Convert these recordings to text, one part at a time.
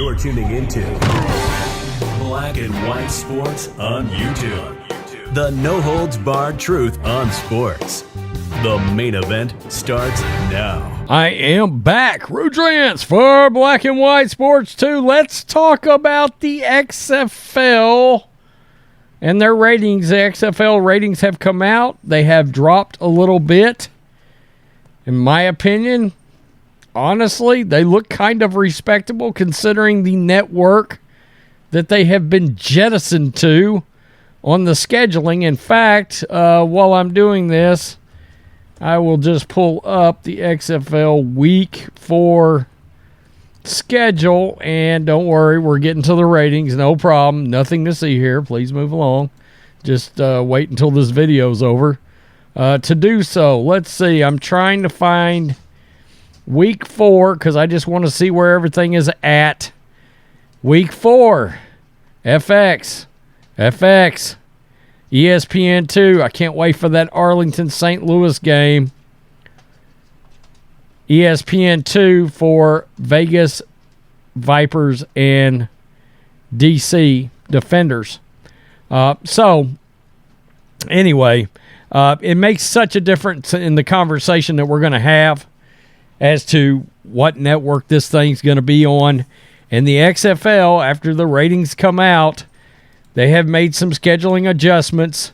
You're tuning into Black and White Sports on YouTube. The no-holds-barred truth on sports. The main event starts now. I am back, Rudrance, for Black and White Sports 2. Let's talk about the XFL and their ratings. The XFL ratings have come out. They have dropped a little bit. In my opinion, honestly, they look kind of respectable considering the network that they have been jettisoned to on the scheduling. In fact, while I'm doing this, I will just pull up the XFL Week 4 schedule, and don't worry, we're getting to the ratings, no problem. Nothing to see here. Please move along. Just wait until this video's over to do so. Let's see. I'm trying to find Week 4 because I just want to see where everything is at. Week 4, FX, ESPN 2. I can't wait for that Arlington-St. Louis game. ESPN 2 for Vegas Vipers and DC Defenders. So, anyway, it makes such a difference in the conversation that we're going to have as to what network this thing's going to be on. And the XFL, after the ratings come out, they have made some scheduling adjustments,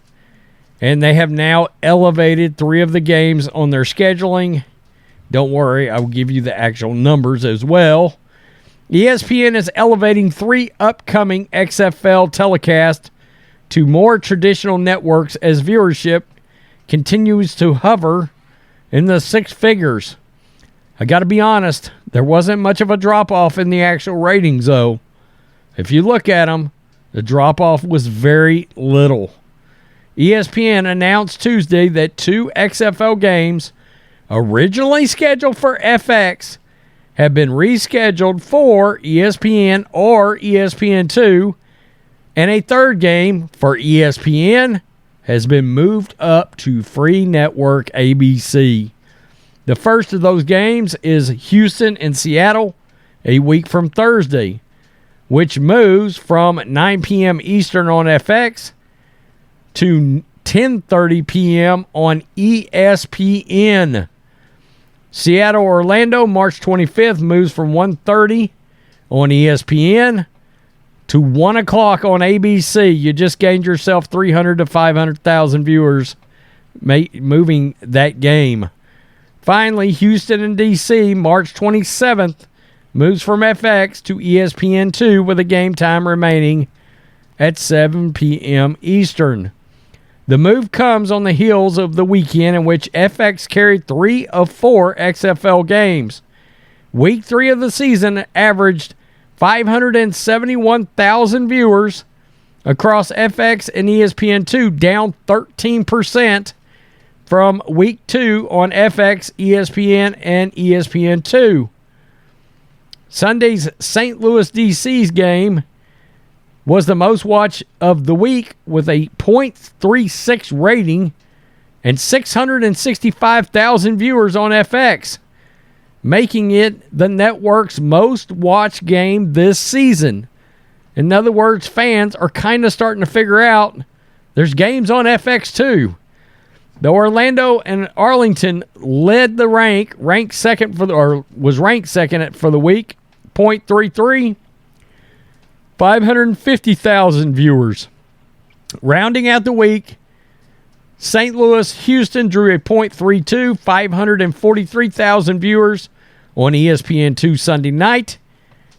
and they have now elevated 3 of the games on their scheduling. Don't worry, I will give you the actual numbers as well. ESPN is elevating 3 upcoming XFL telecasts to more traditional networks as viewership continues to hover in the 6 figures. I got to be honest, there wasn't much of a drop-off in the actual ratings, though. If you look at them, the drop-off was very little. ESPN announced Tuesday that 2 XFL games originally scheduled for FX have been rescheduled for ESPN or ESPN2, and a third game for ESPN has been moved up to free network ABC. The first of those games is Houston and Seattle a week from Thursday, which moves from 9 p.m. Eastern on FX to 10:30 p.m. on ESPN. Seattle-Orlando, March 25th, moves from 1:30 on ESPN to 1 o'clock on ABC. You just gained yourself 300 to 500,000 viewers moving that game. Finally, Houston and DC, March 27th, moves from FX to ESPN2 with a game time remaining at 7 p.m. Eastern. The move comes on the heels of the weekend in which FX carried 3 of 4 XFL games. Week 3 of the season averaged 571,000 viewers across FX and ESPN2, down 13% from Week 2 on FX, ESPN, and ESPN2. Sunday's St. Louis DC's game was the most watched of the week with a .36 rating and 665,000 viewers on FX, making it the network's most watched game this season. In other words, fans are kind of starting to figure out there's games on FX too. The Orlando and Arlington led the ranked second for the week, .33, 550,000 viewers. Rounding out the week, St. Louis, Houston drew a .32, 543,000 viewers on ESPN2 Sunday night,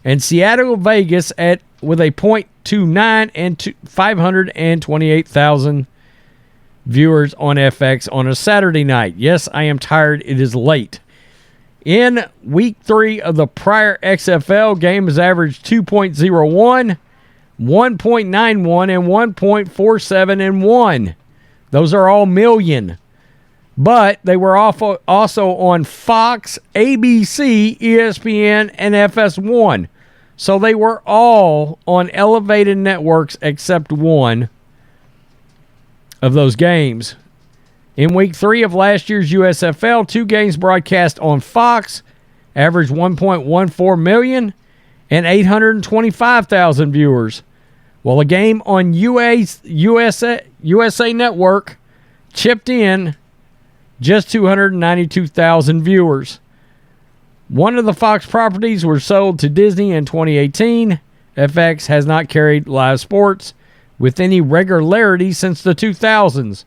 and Seattle, Vegas with a .29 and 528,000 viewers on FX on a Saturday night. Yes, I am tired. It is late. In Week 3 of the prior XFL, games averaged 2.01, 1.91, and 1.47 and 1. Those are all million. But they were also on Fox, ABC, ESPN, and FS1. So they were all on elevated networks except one of those games. In Week 3 of last year's USFL, 2 games broadcast on Fox averaged 1.14 million, and 825,000 viewers, while a game on USA Network chipped in just 292,000 viewers. One of the Fox properties were sold to Disney in 2018. FX has not carried live sports with any regularity since the 2000s,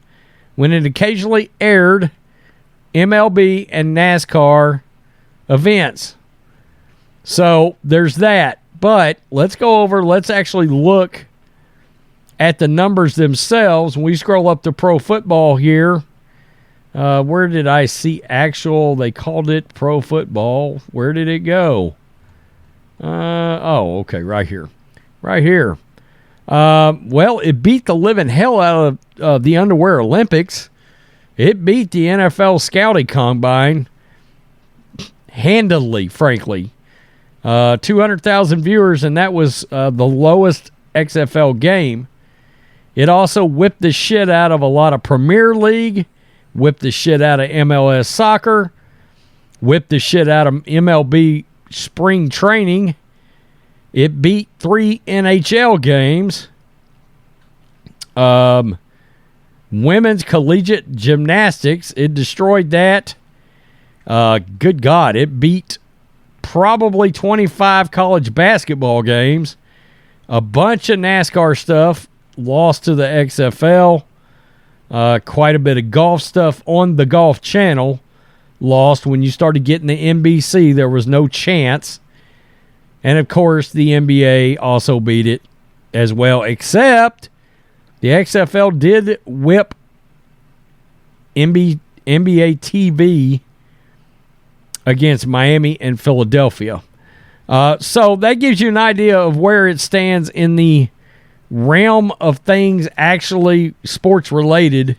when it occasionally aired MLB and NASCAR events. So there's that. But let's actually look at the numbers themselves. When we scroll up to Pro Football here, where did I see actual? They called it Pro Football. Where did it go? Okay, right here. Right here. Well, it beat the living hell out of the Underwear Olympics. It beat the NFL Scouting Combine handily, frankly. 200,000 viewers, and that was the lowest XFL game. It also whipped the shit out of a lot of Premier League, whipped the shit out of MLS soccer, whipped the shit out of MLB spring training. It beat 3 NHL games. Women's collegiate gymnastics, it destroyed that. Good God, it beat probably 25 college basketball games. A bunch of NASCAR stuff lost to the XFL. Quite a bit of golf stuff on the Golf Channel lost. When you started getting the NBC, there was no chance. And, of course, the NBA also beat it as well, except the XFL did whip NBA TV against Miami and Philadelphia. So that gives you an idea of where it stands in the realm of things actually sports-related.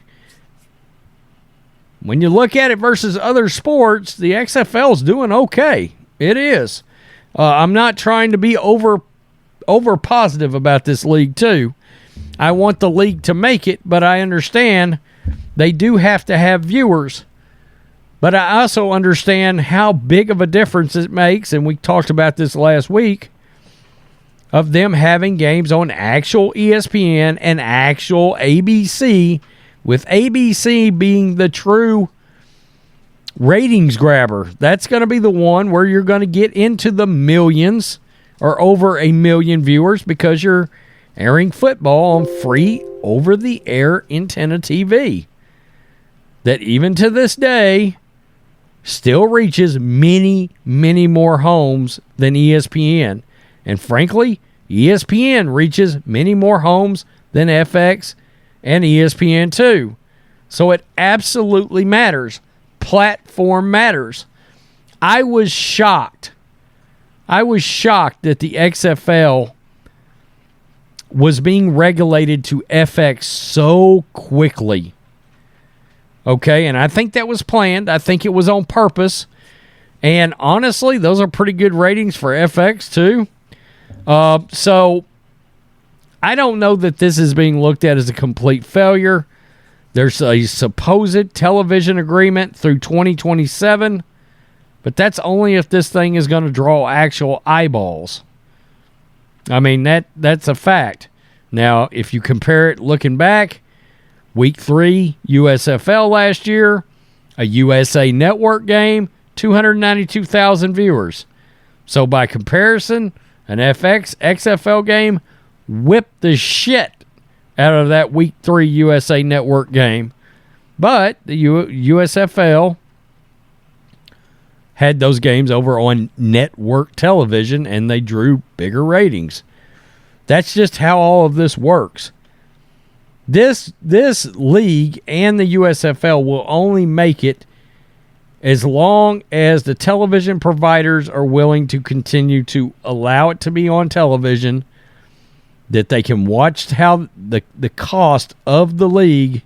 When you look at it versus other sports, the XFL's doing okay. It is. I'm not trying to be over positive about this league, too. I want the league to make it, but I understand they do have to have viewers. But I also understand how big of a difference it makes, and we talked about this last week, of them having games on actual ESPN and actual ABC, with ABC being the true ratings grabber. That's going to be the one where you're going to get into the millions or over a million viewers because you're airing football on free over-the-air antenna TV that even to this day still reaches many, many more homes than ESPN. And frankly, ESPN reaches many more homes than FX and ESPN2. So it absolutely matters. Platform matters. I was shocked that the XFL was being regulated to FX so quickly. Okay, and I think that was planned. I think it was on purpose. And honestly, those are pretty good ratings for FX too. So I don't know that this is being looked at as a complete failure. There's a supposed television agreement through 2027, but that's only if this thing is going to draw actual eyeballs. I mean, that's a fact. Now, if you compare it looking back, Week 3, USFL last year, a USA Network game, 292,000 viewers. So by comparison, an XFL game whipped the shit out of that Week 3 USA Network game. But the USFL had those games over on network television, and they drew bigger ratings. That's just how all of this works. This league and the USFL will only make it as long as the television providers are willing to continue to allow it to be on television, that they can watch how the cost of the league,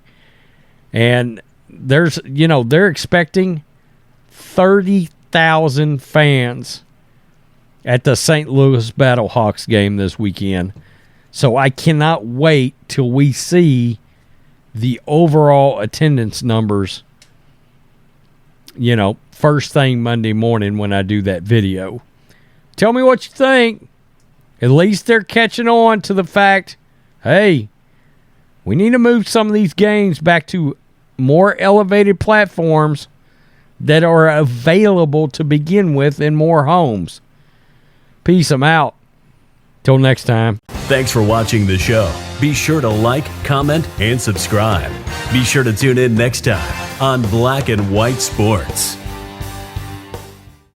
and they're expecting 30,000 fans at the St. Louis Battlehawks game this weekend. So I cannot wait till we see the overall attendance numbers, first thing Monday morning when I do that video. Tell me what you think. At least they're catching on to the fact, hey, we need to move some of these games back to more elevated platforms that are available to begin with in more homes. Peace. I'm out. Till next time. Thanks for watching the show. Be sure to like, comment, and subscribe. Be sure to tune in next time on Black and White Sports.